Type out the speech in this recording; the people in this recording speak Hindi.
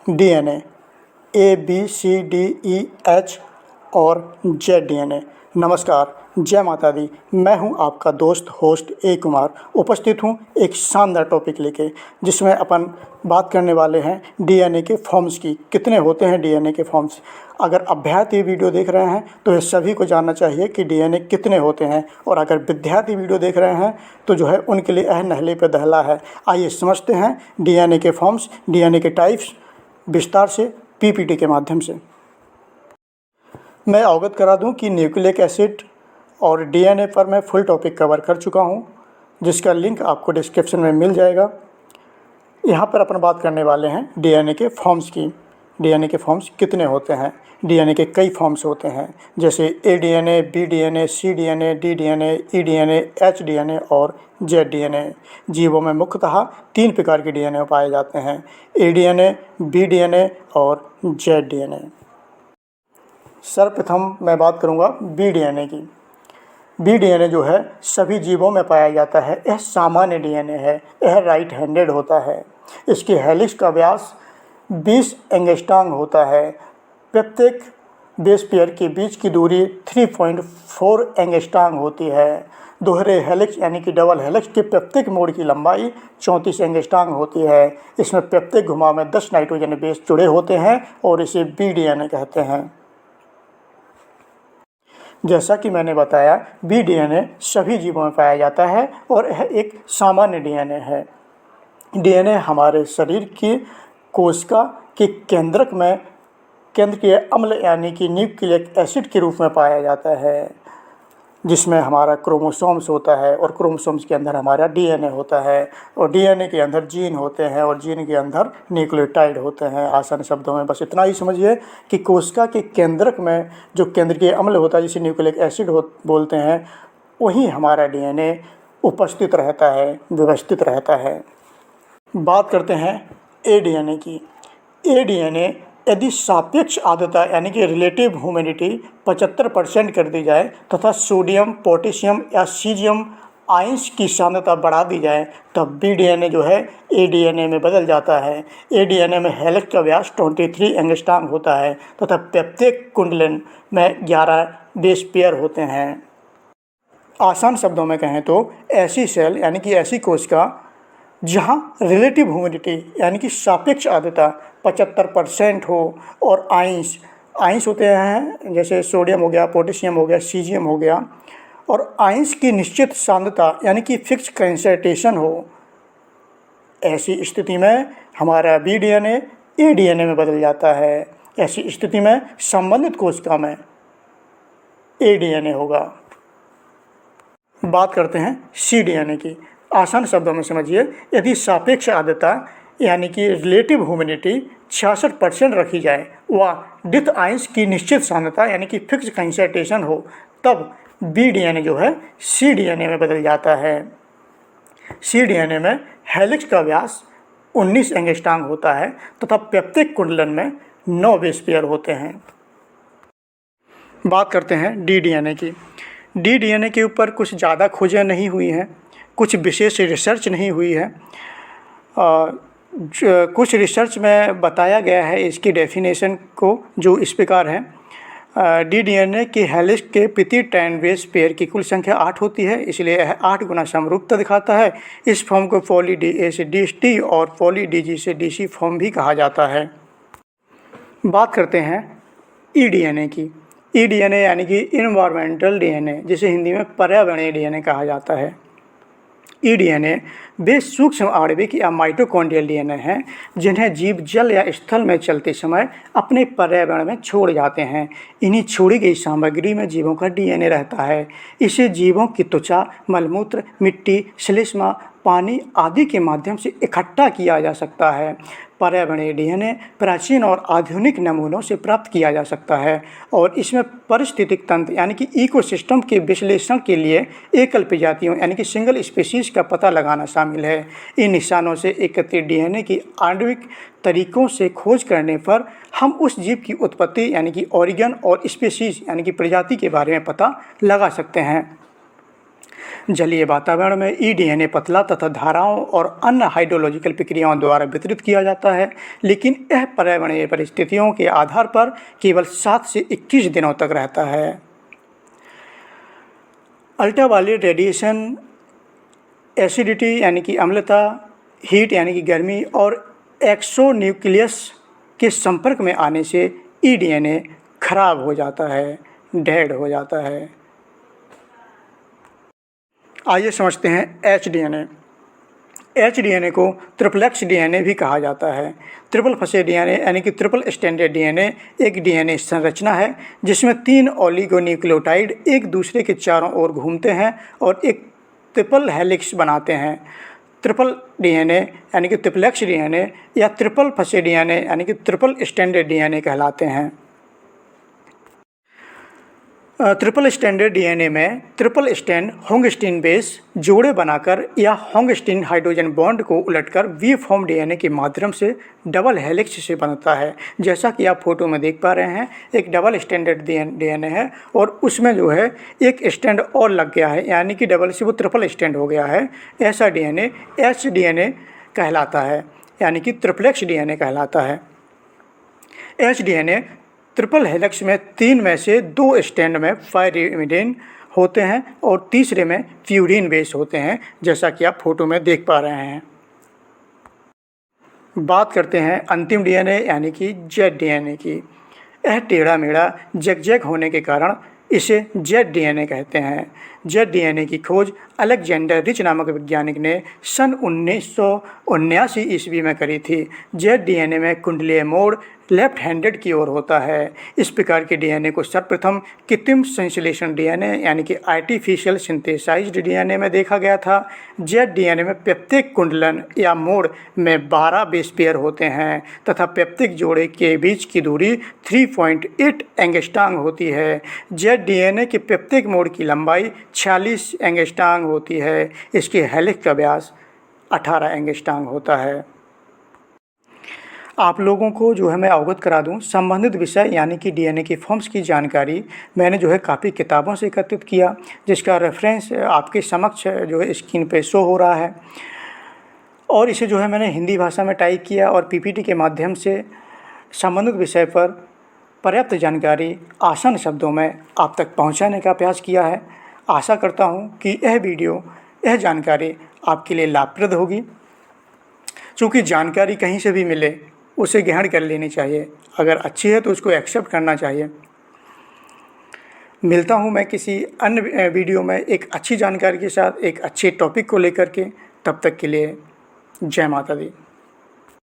DNA, A B C D E H और जेड डीएनए। नमस्कार, जय माता दी। मैं हूं आपका दोस्त होस्ट ए कुमार। उपस्थित हूं एक शानदार टॉपिक लेके, जिसमें अपन बात करने वाले हैं डीएनए के फॉर्म्स की। कितने होते हैं डीएनए के फॉर्म्स? अगर अभ्यार्थी वीडियो देख रहे हैं तो ये सभी को जानना चाहिए कि डीएनए कितने होते हैं, और अगर विद्यार्थी वीडियो देख रहे हैं तो जो है उनके लिए नहले पे दहला है। आइए समझते हैं डीएनए के फॉर्म्स, डीएनए के टाइप्स विस्तार से पीपीटी के माध्यम से। मैं अवगत करा दूं कि न्यूक्लिक एसिड और डीएनए पर मैं फुल टॉपिक कवर कर चुका हूं, जिसका लिंक आपको डिस्क्रिप्शन में मिल जाएगा। यहां पर अपन बात करने वाले हैं डीएनए के फॉर्म्स की। डीएनए के फॉर्म्स कितने होते हैं? डीएनए के कई फॉर्म्स होते हैं, जैसे ए डीएनए, बी डीएनए, सी डीएनए, डी डीएनए, ई डीएनए, एच डीएनए और जेड डीएनए। जीवों में मुख्यतः 3 प्रकार के डीएनए पाए जाते हैं, ए डीएनए, बी डीएनए और जेड डीएनए। सर्वप्रथम मैं बात करूंगा बी डीएनए की। बी डीएनए जो है सभी जीवों में पाया जाता है। यह सामान्य डीएनए है। यह राइट हैंडेड होता है। इसके हेलिक्स का व्यास 20 एंगस्ट्रॉम होता है। प्रत्येक बेस पेयर के बीच की दूरी 3.4 एंगस्ट्रॉम होती है। दोहरे हेलिक्स यानी कि डबल हेलिक्स के प्रत्येक मोड़ की लंबाई 34 एंगस्ट्रॉम होती है। इसमें प्रत्येक घुमाव में 10 नाइट्रोजन बेस जुड़े होते हैं और इसे बी डीएनए कहते हैं। जैसा कि मैंने बताया, बी डीएनए सभी जीवों में पाया जाता है और यह एक सामान्य डीएनए है। डीएनए हमारे शरीर की कोशिका के केंद्रक में केंद्रीय अम्ल यानी कि न्यूक्लिक एसिड के रूप में पाया जाता है, जिसमें हमारा क्रोमोसोम्स होता है और क्रोमोसोम्स के अंदर हमारा डीएनए होता है और डीएनए के अंदर जीन होते हैं और जीन के अंदर न्यूक्लियोटाइड होते हैं। आसान शब्दों में बस इतना ही समझिए कि कोशिका के केंद्रक में जो केंद्रीय अम्ल होता है, जिसे न्यूक्लिक एसिड बोलते हैं, वहीं हमारा डीएनए उपस्थित रहता है, व्यवस्थित रहता है। बात करते हैं ए डीएनए की। ए डीएनए यदि सापेक्ष आर्द्रता यानी कि रिलेटिव ह्यूमिडिटी 75% कर दी जाए तथा सोडियम, पोटेशियम या सीजियम आयंस की सांद्रता बढ़ा दी जाए, तब बी डीएनए जो है ए डीएनए में बदल जाता है। ए डीएनए में हेलिक्स का व्यास 23 एंगस्ट्रॉम होता है तथा प्रत्येक कुंडलन में 11 बेस पेयर होते हैं। आसान शब्दों में कहें तो ऐसी सेल यानी कि ऐसी कोशिका जहाँ रिलेटिव ह्यूमिडिटी यानी कि सापेक्ष आर्द्रता 75% हो और आयंस होते हैं, जैसे सोडियम हो गया, पोटेशियम हो गया, सीजियम हो गया, और आयंस की निश्चित सांद्रता यानी कि फिक्स कंसंट्रेशन हो, ऐसी स्थिति में हमारा बी डीएनए ए डीएनए में बदल जाता है। ऐसी स्थिति में संबंधित कोशिका में ए डीएनए होगा। बात करते हैं सी डीएनए की। आसान शब्दों में समझिए, यदि सापेक्ष आर्द्रता यानी कि रिलेटिव ह्यूमिडिटी 66% रखी जाए व डिथ आयंस की निश्चित सांद्रता यानी कि फिक्स कंसंट्रेशन हो, तब बी डीएनए जो है सी डीएनए में बदल जाता है। सी डीएनए में हेलिक्स का व्यास 19 एंगस्ट्रॉम होता है तथा प्रत्येक कुंडलन में 9 बेस पेयर होते हैं। बात करते हैं डी डीएनए की। डी डीएनए के ऊपर कुछ ज़्यादा खोजें नहीं हुई हैं, कुछ विशेष रिसर्च नहीं हुई है। कुछ रिसर्च में बताया गया है इसकी डेफिनेशन को, जो इस प्रकार है। डी डीएनए की हेलिक्स के प्रति 10 बेस पेयर की कुल संख्या 8 होती है, इसलिए यह 8 गुना समरूपता दिखाता है। इस फॉर्म को पॉली डी ए से डी और पॉली डी जी से डी फॉर्म भी कहा जाता है। बात करते हैं ई डीएनए की। ई डीएनए यानी कि इन्वायरमेंटल डीएनए, जिसे हिंदी में पर्यावरणीय डीएनए कहा जाता है। ई डीएनए वे सूक्ष्म आणविक या माइटोकॉन्ड्रियल डीएनए हैं जिन्हें जीव जल या स्थल में चलते समय अपने पर्यावरण में छोड़ जाते हैं। इन्हीं छोड़ी गई सामग्री में जीवों का डीएनए रहता है। इसे जीवों की त्वचा, मलमूत्र, मिट्टी, श्लेष्मा, पानी आदि के माध्यम से इकट्ठा किया जा सकता है। पर्यावरणीय डीएनए प्राचीन और आधुनिक नमूनों से प्राप्त किया जा सकता है और इसमें पारिस्थितिक तंत्र यानी कि इकोसिस्टम के विश्लेषण के लिए एकल प्रजातियों यानी कि सिंगल स्पीशीज़ का पता लगाना शामिल है। इन निशानों से एकत्रित डीएनए की आणविक तरीकों से खोज करने पर हम उस जीव की उत्पत्ति यानी कि ऑरिगन और स्पीशीज़ यानी कि प्रजाति के बारे में पता लगा सकते हैं। जलीय वातावरण में ईडीएनए पतला तथा धाराओं और अन्य हाइड्रोलॉजिकल प्रक्रियाओं द्वारा वितरित किया जाता है, लेकिन यह पर्यावरणीय परिस्थितियों के आधार पर केवल 7 से 21 दिनों तक रहता है। अल्ट्रावायलेट रेडिएशन एसिडिटी यानी कि अम्लता, हीट यानी कि गर्मी और एक्सोन्यूक्लियस के संपर्क में आने से ईडीएनए खराब हो जाता है, डेड हो जाता है। आइए समझते हैं एचडीएनए। एचडीएनए को ट्रिप्लेक्स डीएनए भी कहा जाता है। ट्रिपल फंसे डीएनए यानी कि ट्रिपल स्टैंडर्ड डीएनए एक डीएनए संरचना है जिसमें 3 ओलिगोन्यूक्लियोटाइड एक दूसरे के चारों ओर घूमते हैं और एक ट्रिपल हेलिक्स बनाते हैं। ट्रिपल डीएनए यानी कि ट्रिप्लेक्स डीएनए या ट्रिपल फंसे डीएनए यानी कि ट्रिपल स्टैंडर्ड डीएनए कहलाते हैं। ट्रिपल स्टैंडर्ड डीएनए में ट्रिपल स्टैंड होंगस्टीन बेस जोड़े बनाकर या होंगस्टीन हाइड्रोजन बॉन्ड को उलटकर वी फॉर्म डीएनए के माध्यम से डबल हेलिक्स से बनता है। जैसा कि आप फोटो में देख पा रहे हैं, एक डबल स्टैंडर्ड डीएनए है और उसमें जो है एक स्टैंड और लग गया है, यानी कि डबल से वो ट्रिपल स्टैंड हो गया है। ऐसा डीएनए एचडीएनए कहलाता है, यानी कि ट्रिप्लेक्स डीएनए कहलाता है। एचडीएनए ट्रिपल हेलिक्स में 3 में से 2 स्टैंड में पाइरिमिडिन होते हैं और तीसरे में प्यूरिन बेस होते हैं, जैसा कि आप फोटो में देख पा रहे हैं। बात करते हैं अंतिम डीएनए यानी कि जेड डीएनए की। यह टेढ़ा मेढ़ा जैग होने के कारण इसे जेड डीएनए कहते हैं। जेड डीएनए की खोज अलेक्जेंडर रिच नामक वैज्ञानिक ने सन 1979 ईस्वी में करी थी। जेड डीएनए में कुंडलीय मोड़ लेफ्ट हैंडेड की ओर होता है। इस प्रकार के डीएनए को सर्वप्रथम कृत्रिम संश्लेषण डीएनए यानी कि आर्टिफिशियल सिंथेसाइज्ड डीएनए में देखा गया था। जेड डीएनए में प्रत्येक कुंडलन या मोड़ में 12 बेस पेयर होते हैं तथा प्रत्येक जोड़े के बीच की दूरी 3.8 एंगस्ट्रॉम होती है। जेड डीएनए के प्रत्येक मोड़ की लंबाई 46 एंगस्ट्रॉम होती है। इसके हेलिक्स का व्यास 18 एंगस्ट्रॉम होता है। आप लोगों को जो है मैं अवगत करा दूं, संबंधित विषय यानी कि डीएनए की फॉर्म्स की जानकारी मैंने जो है काफ़ी किताबों से एकत्रित किया, जिसका रेफरेंस आपके समक्ष जो है स्क्रीन पे शो हो रहा है। और इसे जो है मैंने हिंदी भाषा में टाइप किया और पीपीटी के माध्यम से संबंधित विषय पर पर्याप्त जानकारी आसान शब्दों में आप तक पहुँचाने का प्रयास किया है। आशा करता हूँ कि यह जानकारी आपके लिए लाभप्रद होगी। चूँकि जानकारी कहीं से भी मिले उसे ग्रहण कर लेनी चाहिए, अगर अच्छी है तो उसको एक्सेप्ट करना चाहिए। मिलता हूँ मैं किसी अन्य वीडियो में एक अच्छी जानकारी के साथ, एक अच्छे टॉपिक को लेकर के। तब तक के लिए जय माता दी।